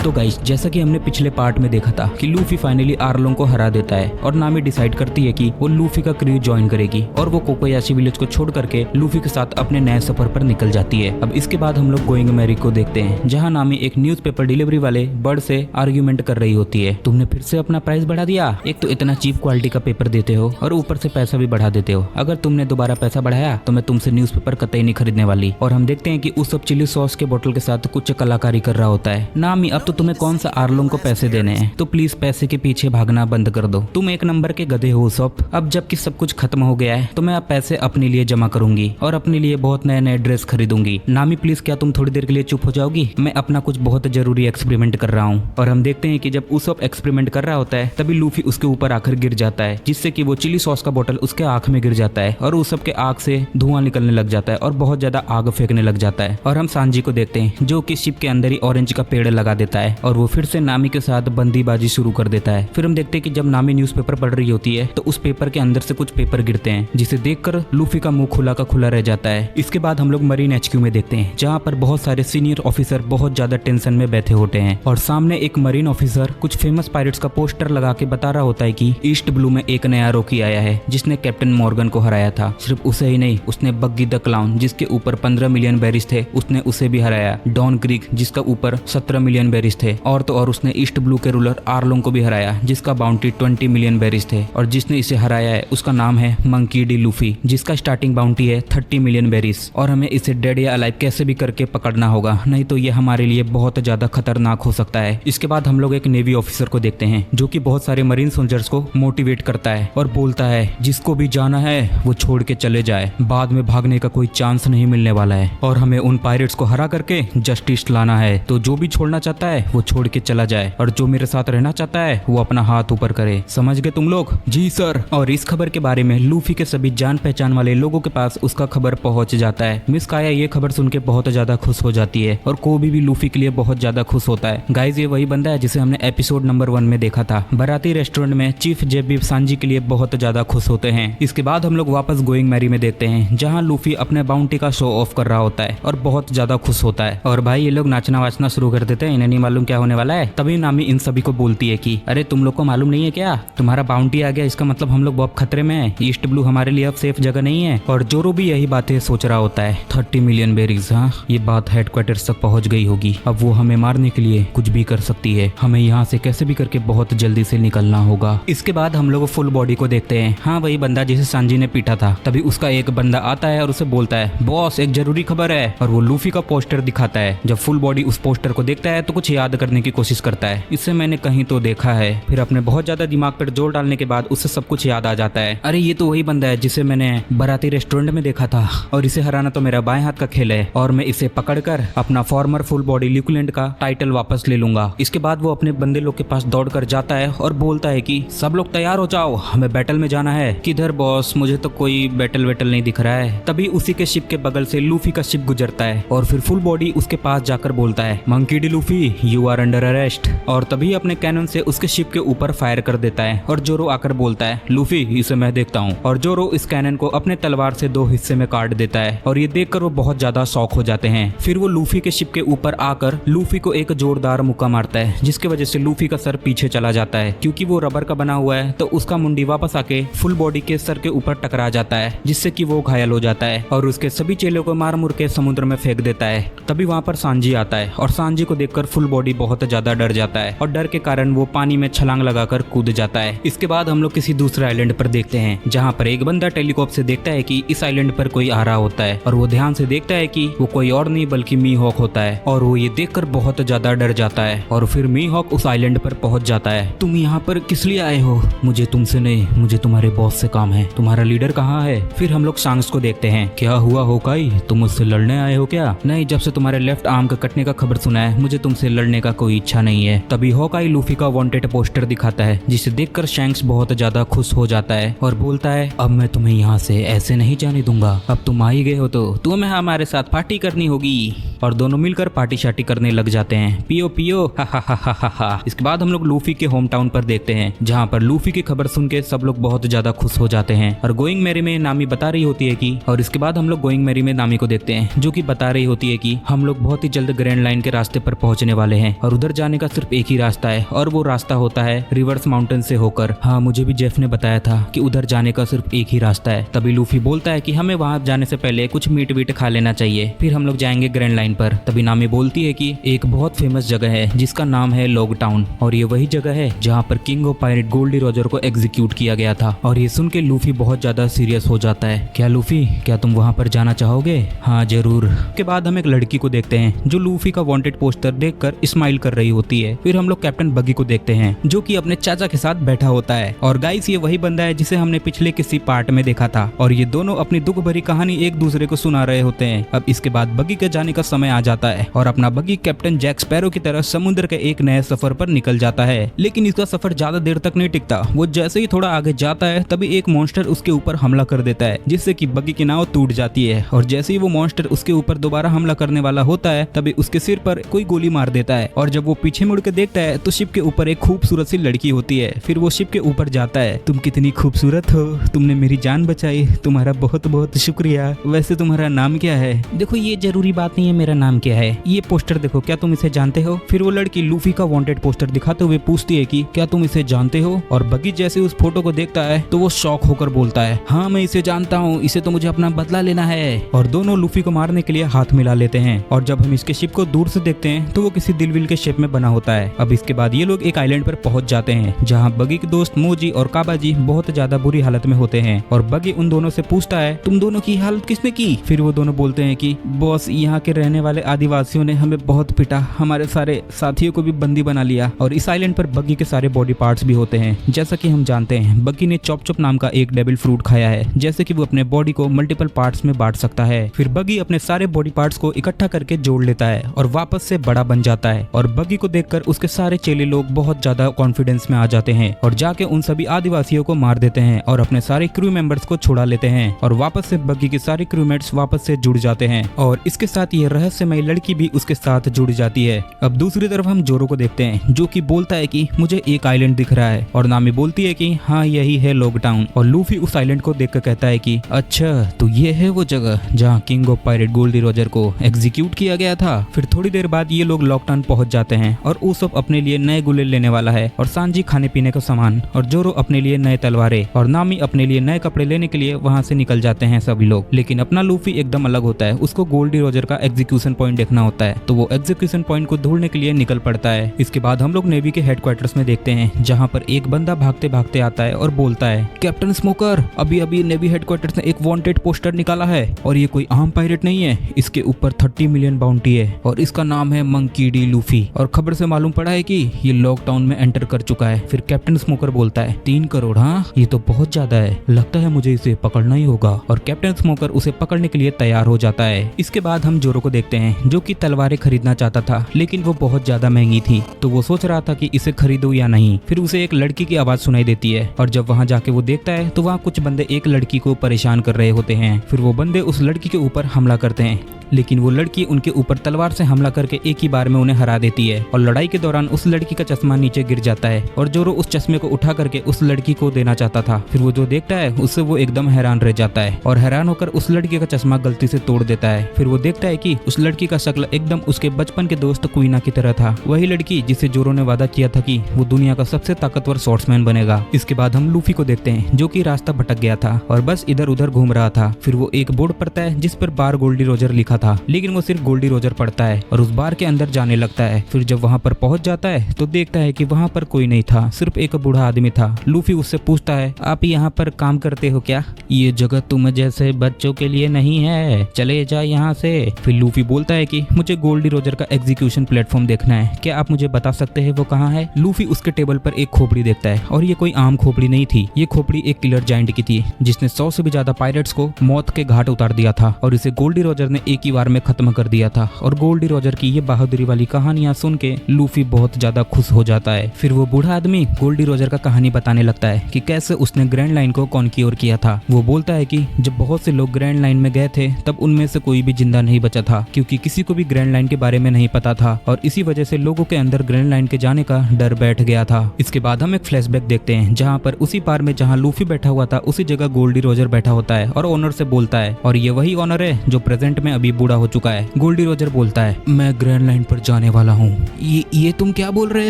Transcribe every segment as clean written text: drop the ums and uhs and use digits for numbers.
तो गाइस जैसा कि हमने पिछले पार्ट में देखा था कि लूफी फाइनली आर्लोंग को हरा देता है और नामी डिसाइड करती है कि वो लूफी का क्रू ज्वाइन करेगी और वो कोकोयाशी विलेज को छोड़ करके लूफी के साथ अपने नए सफर पर निकल जाती है। अब इसके बाद हम लोग गोइंग मैरी को देखते हैं जहाँ नामी एक न्यूज़पेपर डिलीवरी वाले बर्ड से आर्ग्यूमेंट कर रही होती है। तुमने फिर से अपना प्राइस बढ़ा दिया, एक तो इतना चीप क्वालिटी का पेपर देते हो और ऊपर से पैसा भी बढ़ा देते हो। अगर तुमने दोबारा पैसा बढ़ाया तो मैं तुमसे न्यूज़पेपर कतई नहीं खरीदने वाली। और हम देखते हैं कि उस सब चिली सॉस के बोतल के साथ कुछ कलाकारी कर रहा होता है। नामी अब तो तुम्हें कौन सा आर्लोंग को पैसे देने हैं, तो प्लीज पैसे के पीछे भागना बंद कर दो। तुम एक नंबर के गधे हो सब। अब जबकि सब कुछ खत्म हो गया है तो मैं अब पैसे अपने लिए जमा करूंगी और अपने लिए बहुत नए नए ड्रेस खरीदूंगी। नामी प्लीज क्या तुम थोड़ी देर के लिए चुप हो जाओगी, मैं अपना कुछ बहुत जरूरी एक्सपेरिमेंट कर रहा हूँ। और हम देखते हैं कि जब उसप एक्सपेरिमेंट कर रहा होता है तभी लूफी उसके ऊपर आकर गिर जाता है, जिससे कि वो चिली सॉस का बोतल उसके आंख में गिर जाता है और उसप के आंख से धुआं निकलने लग जाता है और बहुत ज्यादा आग फेंकने लग जाता है। और हम सांजी को देखते हैं जो कि शिप के अंदर ही ऑरेंज का पेड़ लगा देता है और वो फिर से नामी के साथ बंदीबाजी शुरू कर देता है। फिर हम देखते हैं कि जब नामी न्यूज़पेपर पढ़ रही होती है तो उस पेपर के अंदर से कुछ पेपर गिरते हैं, जिसे देखकर लूफी का मुंह खुला का खुला रह जाता है। इसके बाद हम लोग मरीन एचक्यू में देखते हैं जहाँ पर बहुत सारे सीनियर ऑफिसर बहुत ज्यादा टेंशन में बैठे होते हैं और सामने एक मरीन ऑफिसर कुछ फेमस पायरेट्स का पोस्टर लगा के बता रहा होता है कि ईस्ट ब्लू में एक नया रॉकी आया है जिसने कैप्टन मॉर्गन को हराया था। सिर्फ उसे ही नहीं, उसने बग्गी द क्लाउन जिसके ऊपर 15 मिलियन बेरीज थे उसने उसे भी हराया। डॉन क्रीक जिसका ऊपर 17 मिलियन बेरीज थे और तो और उसने ईस्ट ब्लू के रूलर आर्लोंग को भी हराया जिसका बाउंटी 20 मिलियन बेरीज थे। और जिसने इसे हराया है उसका नाम है मंकी डी लूफी जिसका स्टार्टिंग बाउंटी है 30 मिलियन बेरीज। और हमें इसे डेड या अलाइव कैसे भी करके पकड़ना होगा, नहीं तो ये हमारे लिए बहुत ज्यादा खतरनाक हो सकता है। इसके बाद हम लोग एक नेवी ऑफिसर को देखते हैं जो कि बहुत सारे मरीन सोल्जर्स को मोटिवेट करता है और बोलता है जिसको भी जाना है वो छोड़ के चले जाए, बाद में भागने का कोई चांस नहीं मिलने वाला है और हमें उन पायरेट्स को हरा करके जस्टिस लाना है। तो जो भी छोड़ना चाहता है वो छोड़ के चला जाए और जो मेरे साथ रहना चाहता है वो अपना हाथ ऊपर करे। समझ गए तुम लोग? जी सर। और इस खबर के बारे में लूफी के सभी जान पहचान वाले लोगों के पास उसका खबर पहुंच जाता है। मिस काया ये खबर सुन के बहुत ज्यादा खुश हो जाती है और कोबी भी लूफी के लिए बहुत ज्यादा खुश होता है। गाइज ये वही बंदा है जिसे हमने एपिसोड नंबर 1 में देखा था। बराती रेस्टोरेंट में चीफ जेबी सांजी के लिए बहुत ज्यादा खुश होते हैं। इसके बाद हम लोग वापस गोइंग मैरी में देखते हैं जहाँ लूफी अपने बाउंटी का शो ऑफ कर रहा होता है और बहुत ज्यादा खुश होता है। और भाई ये लोग नाचना वाचना शुरू कर देते हैं, इन्हें नहीं मालूम क्या होने वाला है। तभी नामी इन सभी को बोलती है कि अरे तुम लोग को मालूम नहीं है क्या, तुम्हारा बाउंटी आ गया, इसका मतलब हम लोग बहुत खतरे में हैं। ईस्ट ब्लू हमारे लिए अब सेफ जगह नहीं है। और जोरो भी यही बातें सोच रहा होता है। 30 मिलियन बेरीज, हाँ ये बात हेडक्वार्टर्स तक पहुंच गई होगी। अब वो हमें मारने के लिए कुछ भी कर सकती है, हमें यहाँ से कैसे भी करके बहुत जल्दी से निकलना होगा। इसके बाद हम लोग फुल बॉडी को देखते हैं, हाँ वही बंदा जिसे सांजी ने पीटा था। तभी उसका एक बंदा आता है और उसे बोलता है बॉस एक जरूरी खबर है, और वो लूफी का पोस्टर दिखाता है। जब फुल बॉडी उस पोस्टर को देखता है तो कुछ याद करने की कोशिश करता है, इसे मैंने कहीं तो देखा है। फिर अपने बहुत ज्यादा दिमाग पर जोर डालने के बाद उसे सब कुछ याद आ जाता है। अरे ये तो वही बंदा है जिसे मैंने बराती रेस्टोरेंट में देखा था और इसे हराना तो मेरा बाएं हाथ का खेल है और मैं इसे पकड़कर अपना फॉर्मर फुल बॉडी ल्यूकुलेंट का टाइटल वापस ले लूंगा। इसके बाद वो अपने बंदे लोग के पास दौड़कर जाता है और बोलता है कि सब लोग तैयार हो जाओ, हमें बैटल में जाना है। किधर बॉस, मुझे तो कोई बैटल वेटल नहीं दिख रहा है। तभी उसी के शिप के बगल से लूफी का शिप गुजरता है और फिर फुल बॉडी उसके पास जाकर बोलता है Monkey D Luffy you are under arrest. और तभी अपने कैनन से उसके शिप के ऊपर फायर कर देता है और जोरो आकर बोलता है लूफी इसे मैं देखता हूँ। और जोरो इस कैनन को अपने तलवार से 2 हिस्से में काट देता है और ये देखकर वो बहुत ज्यादा शॉक हो जाते हैं। फिर वो लूफी के शिप के ऊपर आकर लूफी को एक जोरदार मुक्का मारता है जिसकी वजह से लूफी का सर पीछे चला जाता है। क्योंकि वो रबर का बना हुआ है तो उसका मुंडी वापस आके फुल बॉडी के सर के ऊपर टकरा जाता है जिससे कि वो घायल हो जाता है और उसके सभी चेलों को मार मुर के समुद्र में फेंक देता है। तभी वहाँ पर सांजी आता है और सांजी को देखकर फुल बॉडी बहुत ज्यादा डर जाता है और डर के कारण वो पानी में छलांग लगाकर कूद जाता है। इसके बाद हम लोग किसी दूसरे आइलैंड पर देखते हैं जहाँ पर एक बंदा टेलीकॉप से देखता है कि इस आइलैंड पर कोई आ रहा होता है और वो ध्यान से देखता है कि वो कोई और नहीं बल्कि मी हॉक होता है और वो ये देखकर बहुत ज्यादा डर जाता है। और फिर मी हॉक उस आइलैंड पर पहुंच जाता है। तुम यहाँ पर किस लिए आए हो? मुझे तुमसे नहीं, मुझे तुम्हारे बॉस से काम है। तुम्हारा लीडर कहाँ है? फिर हम लोग सांग्स को देखते हैं। क्या हुआ होकाई, तुम मुझसे लड़ने आए हो क्या? नहीं, जब से तुम्हारे लेफ्ट आर्म का कटने का खबर सुना है मुझे तुमसे लड़ने का कोई इच्छा नहीं है। तभी होकाई लूफी का वांटेड पोस्टर दिखाता है जिसे देखकर शैंक्स बहुत ज्यादा खुश हो जाता है और बोलता है अब मैं तुम्हें यहाँ से ऐसे नहीं जाने दूंगा। अब तुम आ ही गए हो तो तुम्हें हमारे साथ पार्टी करनी होगी। और दोनों मिलकर पार्टी शार्टी करने लग जाते हैं। पियो पियो हा हा हा हा हा। इसके बाद हम लोग लूफी के होम टाउन पर देखते हैं जहाँ पर लूफी की खबर सुन के सब लोग बहुत ज्यादा खुश हो जाते हैं और गोइंग मैरी में नामी बता रही होती है कि और इसके बाद हम लोग गोइंग मैरी में नामी को देखते हैं जो कि बता रही होती है कि हम लोग बहुत ही जल्द ग्रैंड लाइन के रास्ते पर पहुंचने वाले वाले हैं और उधर जाने का सिर्फ एक ही रास्ता है और वो रास्ता होता है रिवर्स माउंटेन से होकर। हाँ, मुझे भी जेफ ने बताया था कि उधर जाने का सिर्फ एक ही रास्ता है। तभी लूफी बोलता है कि हमें वहां जाने से पहले कुछ मीट वीट खा लेना चाहिए, फिर हम लोग जाएंगे ग्रैंड लाइन पर। तभी नामी बोलती है कि एक बहुत फेमस जगह है जिसका नाम है लॉग टाउन और ये वही जगह है जहाँ पर king of pirate Gol D Roger को एग्जीक्यूट किया गया था। और ये सुन के लूफी बहुत ज्यादा सीरियस हो जाता है। क्या लूफी, क्या तुम वहाँ पर जाना चाहोगे? हाँ जरूर। के बाद हम एक लड़की को देखते हैं जो लूफी का वांटेड पोस्टर देखकर स्माइल कर रही होती है। फिर हम लोग कैप्टन बगी को देखते हैं जो कि अपने चाचा के साथ बैठा होता है। और गाइस, ये वही बंदा है जिसे हमने पिछले किसी पार्ट में देखा था और ये दोनों अपनी दुख भरी कहानी एक दूसरे को सुना रहे होते हैं। अब इसके बाद बगी के जाने का समय आ जाता है और अपना बगी कैप्टन जैक स्पैरो की तरह समुद्र के एक नए सफर पर निकल जाता है। लेकिन इसका सफर ज्यादा देर तक नहीं टिकता। वो जैसे ही थोड़ा आगे जाता है तभी एक मॉन्स्टर उसके ऊपर हमला कर देता है जिससे कि बगी की नाव टूट जाती है। और जैसे ही वो मॉन्स्टर उसके ऊपर दोबारा हमला करने वाला होता है तभी उसके सिर पर कोई गोली मार देता है। और जब वो पीछे मुड़ के देखता है तो शिप के ऊपर एक खूबसूरत सी लड़की होती है। फिर वो शिप के ऊपर जाता है। तुम कितनी खूबसूरत हो, तुमने मेरी जान बचाई, तुम्हारा बहुत बहुत शुक्रिया। वैसे तुम्हारा नाम क्या है? देखो, ये जरूरी बात नहीं है मेरा नाम क्या है, ये पोस्टर देखो, क्या तुम इसे जानते हो? फिर वो लड़की लूफी का वांटेड पोस्टर दिखाते हुए पूछती है कि क्या तुम इसे जानते हो? और बगी जैसे उस फोटो को देखता है तो वो शॉक होकर बोलता है, हाँ मैं इसे जानता हूँ, इसे तो मुझे अपना बदला लेना है। और दोनों लूफी को मारने के लिए हाथ मिला लेते हैं। और जब हम इसके शिप को दूर से देखते हैं तो वो किसी दिलविल के शेप में बना होता है। अब इसके बाद ये लोग एक आइलैंड पर पहुंच जाते हैं जहाँ बगी के दोस्त मोजी और काबाजी बहुत ज्यादा बुरी हालत में होते हैं। और बगी उन दोनों से पूछता है, तुम दोनों की हालत किसने की? फिर वो दोनों बोलते हैं कि बॉस, यहाँ के रहने वाले आदिवासियों ने हमें बहुत पिटा, हमारे सारे साथियों को भी बंदी बना लिया। और इस आइलैंड पर बगी के सारे बॉडी पार्ट्स भी होते हैं। जैसा कि हम जानते हैं बगी ने चॉप चॉप नाम का एक डेविल फ्रूट खाया है जैसे कि वो अपने बॉडी को मल्टीपल पार्ट्स में बांट सकता है। फिर बगी अपने सारे बॉडी पार्ट्स को इकट्ठा करके जोड़ लेता है और वापस से बड़ा बन जाता है। और बगी को देखकर उसके सारे चेले लोग बहुत ज्यादा कॉन्फिडेंस में आ जाते हैं और जाके उन सभी आदिवासियों को मार देते हैं और अपने सारे क्रू मेंबर्स को छुड़ा लेते हैं। और वापस से बगी के सारे क्रूमेट्स वापस से जुड़ जाते हैं और इसके साथ ये रहस्यमय लड़की भी उसके साथ जुड़ जाती है। अब दूसरी तरफ हम जोरो को देखते हैं जो कि बोलता है कि मुझे एक आइलैंड दिख रहा है। और नामी बोलती है कि हाँ यही है लॉग टाउन। और लूफी उस आइलैंड को देखकर कहता है कि अच्छा, तो ये है वो जगह जहाँ king of pirate Gol D Roger को एग्जीक्यूट किया गया था। फिर थोड़ी देर बाद ये लोग लॉग टाउन पहुंच जाते हैं और ऊसोप अपने लिए नए गुलेल लेने वाला है और सांजी खाने पीने का सामान और जोरो अपने लिए नए तलवारें और नामी अपने लिए नए कपड़े लेने के लिए वहाँ से निकल जाते हैं सभी लोग। लेकिन अपना लूफी एकदम अलग होता है, उसको गोल्डी रोजर का एग्जीक्यूशन पॉइंट देखना होता है तो वो एग्जीक्यूशन पॉइंट को ढूंढने के लिए निकल पड़ता है। इसके बाद हम लोग नेवी के हेडक्वार्टर्स में देखते हैं जहाँ पर एक बंदा भागते भागते आता है और बोलता है, कैप्टन स्मोकर, अभी अभी नेवी हेडक्वार्टर्स ने एक वांटेड पोस्टर निकाला है और ये कोई आम पायरेट नहीं है, इसके ऊपर 30 मिलियन बाउंटी है और इसका नाम है मंकी डी लूफी। और खबर से मालूम पड़ा है कि ये लॉक टाउन में एंटर कर चुका है। फिर कैप्टन स्मोकर बोलता है, 3 करोड़, हाँ ये तो बहुत ज्यादा है, लगता है मुझे इसे पकड़ना ही होगा। और कैप्टन स्मोकर उसे पकड़ने के लिए तैयार हो जाता है। इसके बाद हम जोरो को देखते हैं जो कि तलवारें खरीदना चाहता था लेकिन वो बहुत ज्यादा महंगी थी तो वो सोच रहा था कि इसे खरीदूं या नहीं। फिर उसे एक लड़की की आवाज सुनाई देती है और जब वहाँ जाके वो देखता है तो वहाँ कुछ बंदे एक लड़की को परेशान कर रहे होते हैं। फिर वो बंदे उस लड़की के ऊपर हमला करते हैं लेकिन वो लड़की उनके ऊपर तलवार से हमला करके एक ही बार में उन्हें हरा देती है। और लड़ाई के दौरान उस लड़की का चश्मा नीचे गिर जाता है और जोरो उस चश्मे को उठा करके उस लड़की को देना चाहता था। फिर वो जो देखता है उससे वो एकदम हैरान रह जाता है और हैरान होकर उस लड़की का चश्मा गलती से तोड़ देता है। फिर वो देखता है कि उस लड़की का शक्ल एकदम उसके बचपन के दोस्त क्वीना की तरह था, वही लड़की जिसे जोरो ने वादा किया था कि वो दुनिया का सबसे ताकतवर स्वॉर्ड्समैन बनेगा। इसके बाद हम लूफी को देखते हैं जो कि रास्ता भटक गया था और बस इधर उधर घूम रहा था। फिर वो एक बोर्ड पढ़ता है जिस पर बार गोल्डी रोजर लिखा था लेकिन वो सिर्फ गोल्डी रोजर पढ़ता है और उस बार के अंदर जाने लगता है। फिर जब वहाँ पर पहुंच जाता है तो देखता है कि वहाँ पर कोई नहीं था, सिर्फ एक बूढ़ा आदमी था। लूफी उससे पूछता है, आप यहाँ पर काम करते हो क्या? ये जगह तुम जैसे बच्चों के लिए नहीं है, चले जा यहाँ से। फिर लूफी बोलता है कि मुझे गोल्डी रोजर का एग्जीक्यूशन प्लेटफॉर्म देखना है, क्या आप मुझे बता सकते हैं वो कहाँ है? लूफी उसके टेबल पर एक खोपड़ी देखता है और ये कोई आम खोपड़ी नहीं थी, ये खोपड़ी एक किलर जायंट की थी जिसने 100 से भी ज्यादा पायरेट्स को मौत के घाट उतार दिया था और इसे गोल्डी रोजर ने एक ही बार में खत्म कर दिया था। और गोल्डी रोजर की ये बहादुरी वाली कहानियां सुन के लूफी बहुत ज्यादा खुश हो जाता है। फिर वो बूढ़ा आदमी गोल्डी रोजर का कहानी बताने लगता है कि कैसे उसने ग्रैंड लाइन को कॉन्क्योर किया था। वो बोलता है कि जब बहुत से लोग ग्रैंड लाइन में गए थे तब उनमें से कोई भी जिंदा नहीं बचा था क्योंकि किसी को भी ग्रैंड लाइन के बारे में नहीं पता था और इसी वजह से लोगों के अंदर ग्रैंड लाइन के जाने का डर बैठ गया था। इसके बाद हम एक फ्लैशबैक देखते हैं जहाँ पर उसी बार में जहाँ लूफी बैठा हुआ था उसी जगह गोल्डी रोजर बैठा होता है और ओनर से बोलता है और ये वही ओनर है जो प्रेजेंट में अभी बूढ़ा हो चुका है। गोल्डी रोजर बोलता है, मैं ग्रैंड लाइन पर जाने लाने वाला हूँ। ये तुम क्या बोल रहे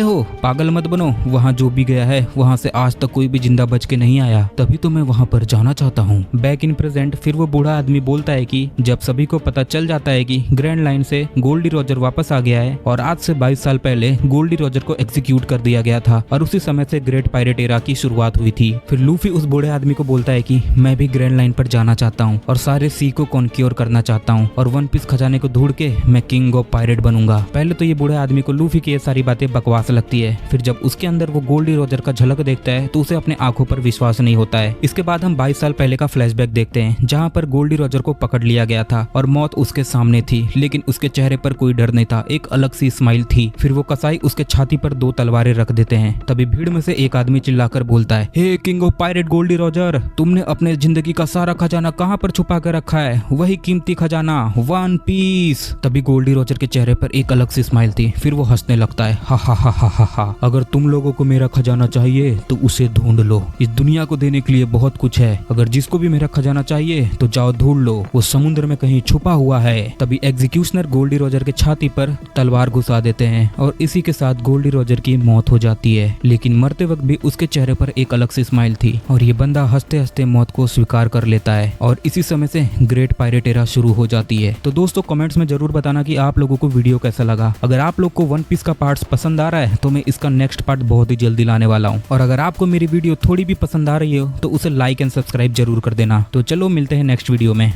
हो? पागल मत बनो, वहाँ जो भी गया है वहाँ से आज तक कोई भी जिंदा बच के नहीं आया, तभी तो मैं वहाँ पर जाना चाहता हूँ। बैक इन प्रेजेंट फिर वो बूढ़ा आदमी बोलता है कि जब सभी को पता चल जाता है कि ग्रैंड लाइन से गोल्डी रॉजर वापस आ गया है और आज से 22 साल पहले गोल्डी रॉजर को एग्जीक्यूट कर दिया गया था और उसी समय से ग्रेट पायरेट एरा की शुरुआत हुई थी। फिर लूफी उस बूढ़े आदमी को बोलता है कि मैं भी ग्रैंड लाइन पर जाना चाहता हूँ और सारे सी को कॉन्क्योर करना चाहता हूँ और वन पीस खजाने को ढूंढ के मैं किंग ऑफ पायरेट बनूंगा। पहले तो ये बूढ़े आदमी को लूफी की ये सारी बातें बकवास लगती है, फिर जब उसके अंदर वो गोल्डी रॉजर का झलक देखता है तो उसे अपने आंखों पर विश्वास नहीं होता है। इसके बाद हम 22 साल पहले का फ्लैशबैक देखते हैं जहाँ पर गोल्डी रॉजर को पकड़ लिया गया था और मौत उसके सामने थी, लेकिन उसके चेहरे पर कोई डर नहीं था, एक अलग सी स्माइल थी। फिर वो कसाई उसके छाती पर 2 तलवारें रख देते हैं। तभी भीड़ में से एक आदमी चिल्लाकर बोलता है, hey king of pirate Gol D Roger, तुमने अपने जिंदगी का सारा खजाना कहाँ पर छुपा कर रखा है? वही कीमती खजाना, वन पीस। तभी गोल्डी रॉजर के चेहरे पर एक अलग सी स्माइल थी। फिर वो हंसने लगता है, हा हा हा हा हा हा। अगर तुम लोगों को मेरा खजाना चाहिए तो उसे ढूंढ लो, इस दुनिया को देने के लिए बहुत कुछ है। अगर जिसको भी मेरा खजाना चाहिए तो जाओ ढूंढ लो, वो समुद्र में कहीं छुपा हुआ है। तभी एग्जीक्यूशनर गोल्डी रॉजर के छाती पर तलवार घुसा देते हैं और इसी के साथ गोल्डी रॉजर की मौत हो जाती है। लेकिन मरते वक्त भी उसके चेहरे पर एक अलग सी स्माइल थी और ये बंदा हंसते हंसते मौत को स्वीकार कर लेता है और इसी समय से ग्रेट पायरेट एरा शुरू हो जाती है। तो दोस्तों कमेंट्स में जरूर बताना कि आप लोगों को वीडियो कैसा लगा। अगर आप लोग को वन पीस का पार्ट्स पसंद आ रहा है तो मैं इसका नेक्स्ट पार्ट बहुत ही जल्दी लाने वाला हूँ, और अगर आपको मेरी वीडियो थोड़ी भी पसंद आ रही हो तो उसे लाइक एंड सब्सक्राइब जरूर कर देना। तो चलो मिलते हैं नेक्स्ट वीडियो में।